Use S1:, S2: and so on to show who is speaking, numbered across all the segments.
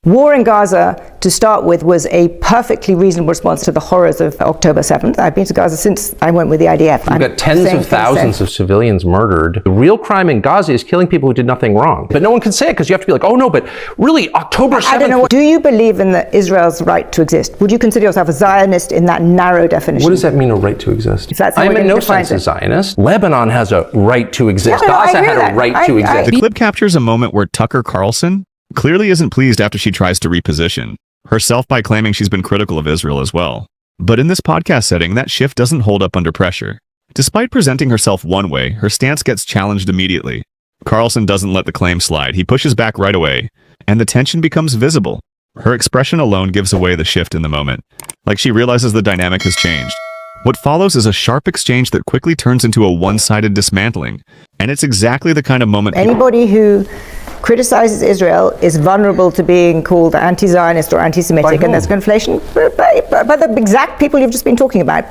S1: War in Gaza, to start with, was a perfectly reasonable response to the horrors of October 7th. I've been to Gaza since I went with the IDF.
S2: You've got tens of thousands of civilians murdered. The real crime in Gaza is killing people who did nothing wrong. But no one can say it because you have to be like, oh no, but really, October 7th...
S1: I don't know. Do you believe in Israel's right to exist? Would you consider yourself a Zionist in that narrow definition?
S2: What does that mean, a right to exist?
S1: If that's
S2: I'm in no sense a Zionist. Lebanon has a right to exist. Gaza had a right to exist.
S3: The clip captures a moment where Tucker Carlson clearly isn't pleased after she tries to reposition herself by claiming she's been critical of Israel as well. But in this podcast setting, that shift doesn't hold up under pressure. Despite presenting herself one way, her stance gets challenged immediately. Carlson doesn't let the claim slide. He pushes back right away, and the tension becomes visible. Her expression alone gives away the shift in the moment, like she realizes the dynamic has changed. What follows is a sharp exchange that quickly turns into a one-sided dismantling, and it's exactly the kind of moment
S1: anybody who criticizes Israel is vulnerable to being called anti-Zionist or anti-Semitic, and that's conflation by the exact people you've just been talking about,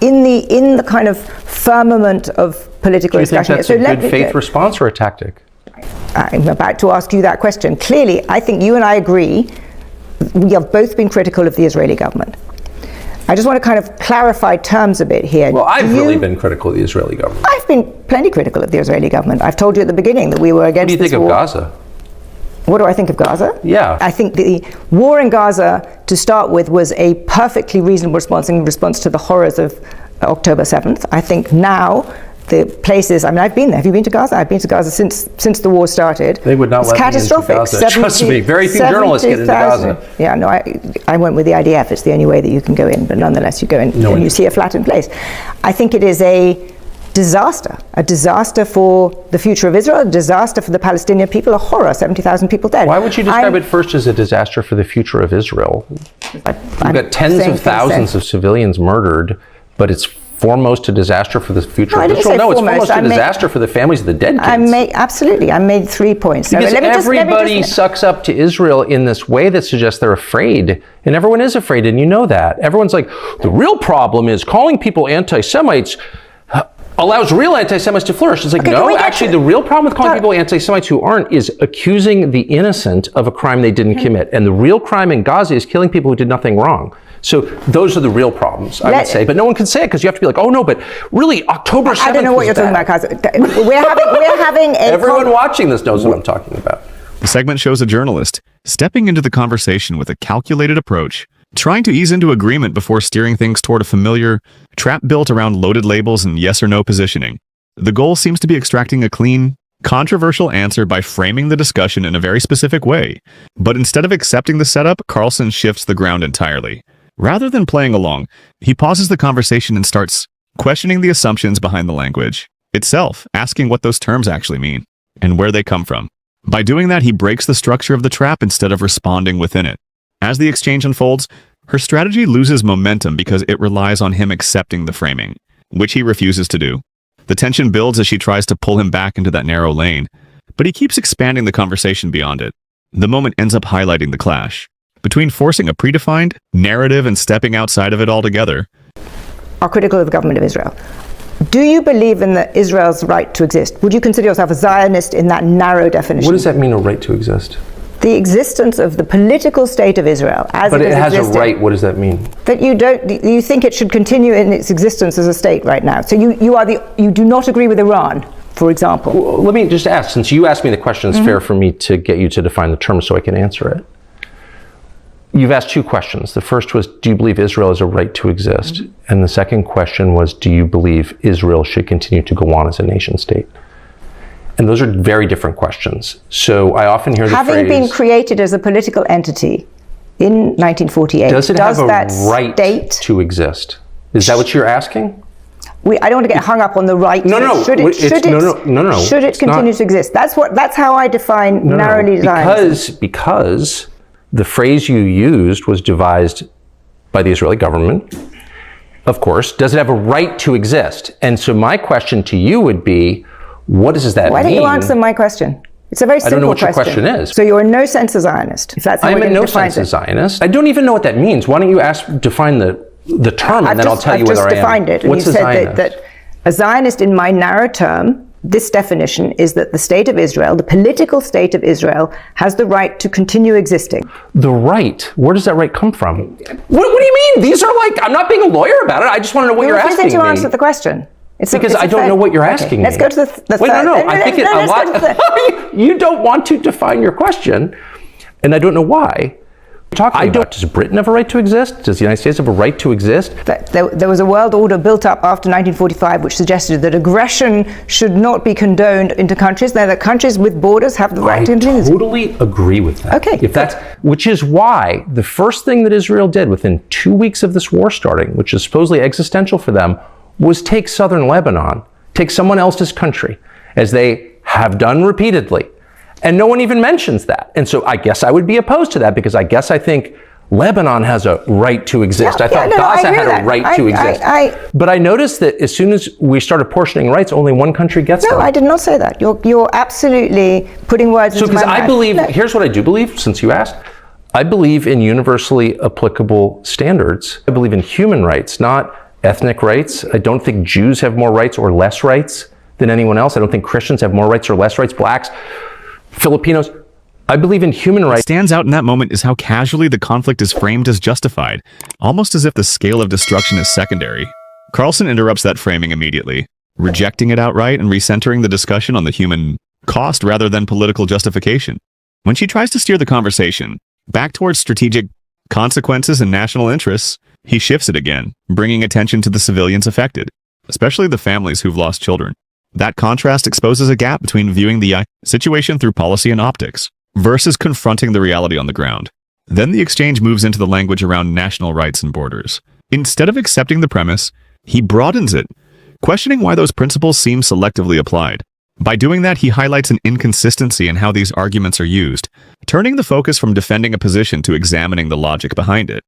S1: in the kind of firmament of political discussion.
S2: Do you think that's a good faith response or a tactic?
S1: I'm about to ask you that question. Clearly, I think you and I agree. We have both been critical of the Israeli government. I just want to kind of clarify terms a bit here.
S2: Well, I've really been critical of the Israeli government.
S1: I've been plenty critical of the Israeli government. I've told you at the beginning that we were against this war.
S2: What do you think of Gaza?
S1: What do I think of Gaza?
S2: Yeah.
S1: I think the war in Gaza, to start with, was a perfectly reasonable response in response to the horrors of October 7th. I think now the places, I mean, I've been there. Have you been to Gaza? I've been to Gaza since the war started.
S2: They would not let me into Gaza. Trust me, very few journalists get into Gaza.
S1: Yeah, no, I went with the IDF. It's the only way that you can go in, but nonetheless you go in and you see a flattened place. I think it is a disaster for the future of Israel, a disaster for the Palestinian people, a horror, 70,000 people dead.
S2: Why would you describe it first as a disaster for the future of Israel? You've got tens of thousands of civilians murdered, but it's foremost a disaster for the future of Israel? No, it's foremost a disaster for the families of the dead kids.
S1: Absolutely. I made 3 points.
S2: Because everybody sucks up to Israel in this way that suggests they're afraid. And everyone is afraid, and you know that. Everyone's like, the real problem is calling people anti-Semites allows real anti-Semites to flourish. It's like, no, actually the real problem with calling people anti-Semites who aren't is accusing the innocent of a crime they didn't commit. And the real crime in Gaza is killing people who did nothing wrong. So those are the real problems, I would say. But no one can say it because you have to be like, oh no, but really, October 7th
S1: I don't know what you're talking about, Carlson. We're having a...
S2: Everyone watching this knows what I'm talking about.
S3: The segment shows a journalist stepping into the conversation with a calculated approach, trying to ease into agreement before steering things toward a familiar trap built around loaded labels and yes or no positioning. The goal seems to be extracting a clean, controversial answer by framing the discussion in a very specific way. But instead of accepting the setup, Carlson shifts the ground entirely. Rather than playing along, he pauses the conversation and starts questioning the assumptions behind the language itself, asking what those terms actually mean and where they come from. By doing that, he breaks the structure of the trap instead of responding within it. As the exchange unfolds, her strategy loses momentum because it relies on him accepting the framing, which he refuses to do. The tension builds as she tries to pull him back into that narrow lane, but he keeps expanding the conversation beyond it. The moment ends up highlighting the clash between forcing a predefined narrative and stepping outside of it altogether.
S1: Are critical of the government of Israel. Do you believe in Israel's right to exist? Would you consider yourself a Zionist in that narrow definition?
S2: What does that mean, a right to exist?
S1: The existence of the political state of Israel as
S2: but
S1: it has
S2: existed. A right, what does that mean?
S1: That you think it should continue in its existence as a state right now. So you do not agree with Iran, for example.
S2: Well, let me just ask, since you asked me the question, it's fair for me to get you to define the term so I can answer it. You've asked 2 questions. The first was, do you believe Israel has a right to exist? And the second question was, do you believe Israel should continue to go on as a nation state? And those are very different questions. So I often hear the phrase...
S1: Having been created as a political entity in 1948,
S2: does it have a right to exist? Is that what you're asking?
S1: I don't want to get hung up on the right.
S2: No.
S1: Should it continue to exist? That's how I define narrowly designed.
S2: Because the phrase you used was devised by the Israeli government, of course. Does it have a right to exist? And so my question to you would be, what does that mean?
S1: Why don't you answer my question? It's a very simple question.
S2: I don't know what your question is.
S1: So you're in no sense a Zionist, if that's how
S2: I'm in no sense a Zionist. I don't even know what that means. Why don't you define the term, and then I'll tell you whether I am.
S1: I've just defined it. And you said that a Zionist in my narrow term this definition is that the state of Israel, the political state of Israel, has the right to continue existing.
S2: The right? Where does that right come from? What do you mean? These are like, I'm not being a lawyer about it. I just want to know what you're asking me.
S1: To answer the question.
S2: Because I don't know what you're asking me.
S1: Let's go to the third.
S2: Wait, no. I think a lot. You don't want to define your question, and I don't know why. Does Britain have a right to exist? Does the United States have a right to exist?
S1: There was a world order built up after 1945 which suggested that aggression should not be condoned into countries. Now that countries with borders have the right to intervene.
S2: I totally agree with that.
S1: Okay.
S2: Which is why the first thing that Israel did within 2 weeks of this war starting, which is supposedly existential for them, was take southern Lebanon, take someone else's country, as they have done repeatedly. And no one even mentions that. And so I guess I would be opposed to that, because I think Lebanon has a right to exist. I thought Gaza had a right to exist. But I noticed that as soon as we started portioning rights, only one country gets them.
S1: No, I did not say that. You're absolutely putting words into my mouth.
S2: I believe, here's what I do believe, since you asked. I believe in universally applicable standards. I believe in human rights, not ethnic rights. I don't think Jews have more rights or less rights than anyone else. I don't think Christians have more rights or less rights. Blacks, Filipinos. I believe in human rights.
S3: What stands out in that moment is how casually the conflict is framed as justified, almost as if the scale of destruction is secondary. Carlson interrupts that framing immediately, rejecting it outright and recentering the discussion on the human cost rather than political justification. When she tries to steer the conversation back towards strategic consequences and national interests, he shifts it again, bringing attention to the civilians affected, especially the families who've lost children. That contrast exposes a gap between viewing the situation through policy and optics versus confronting the reality on the ground. Then the exchange moves into the language around national rights and borders. Instead of accepting the premise, he broadens it, questioning why those principles seem selectively applied. By doing that, he highlights an inconsistency in how these arguments are used, turning the focus from defending a position to examining the logic behind it.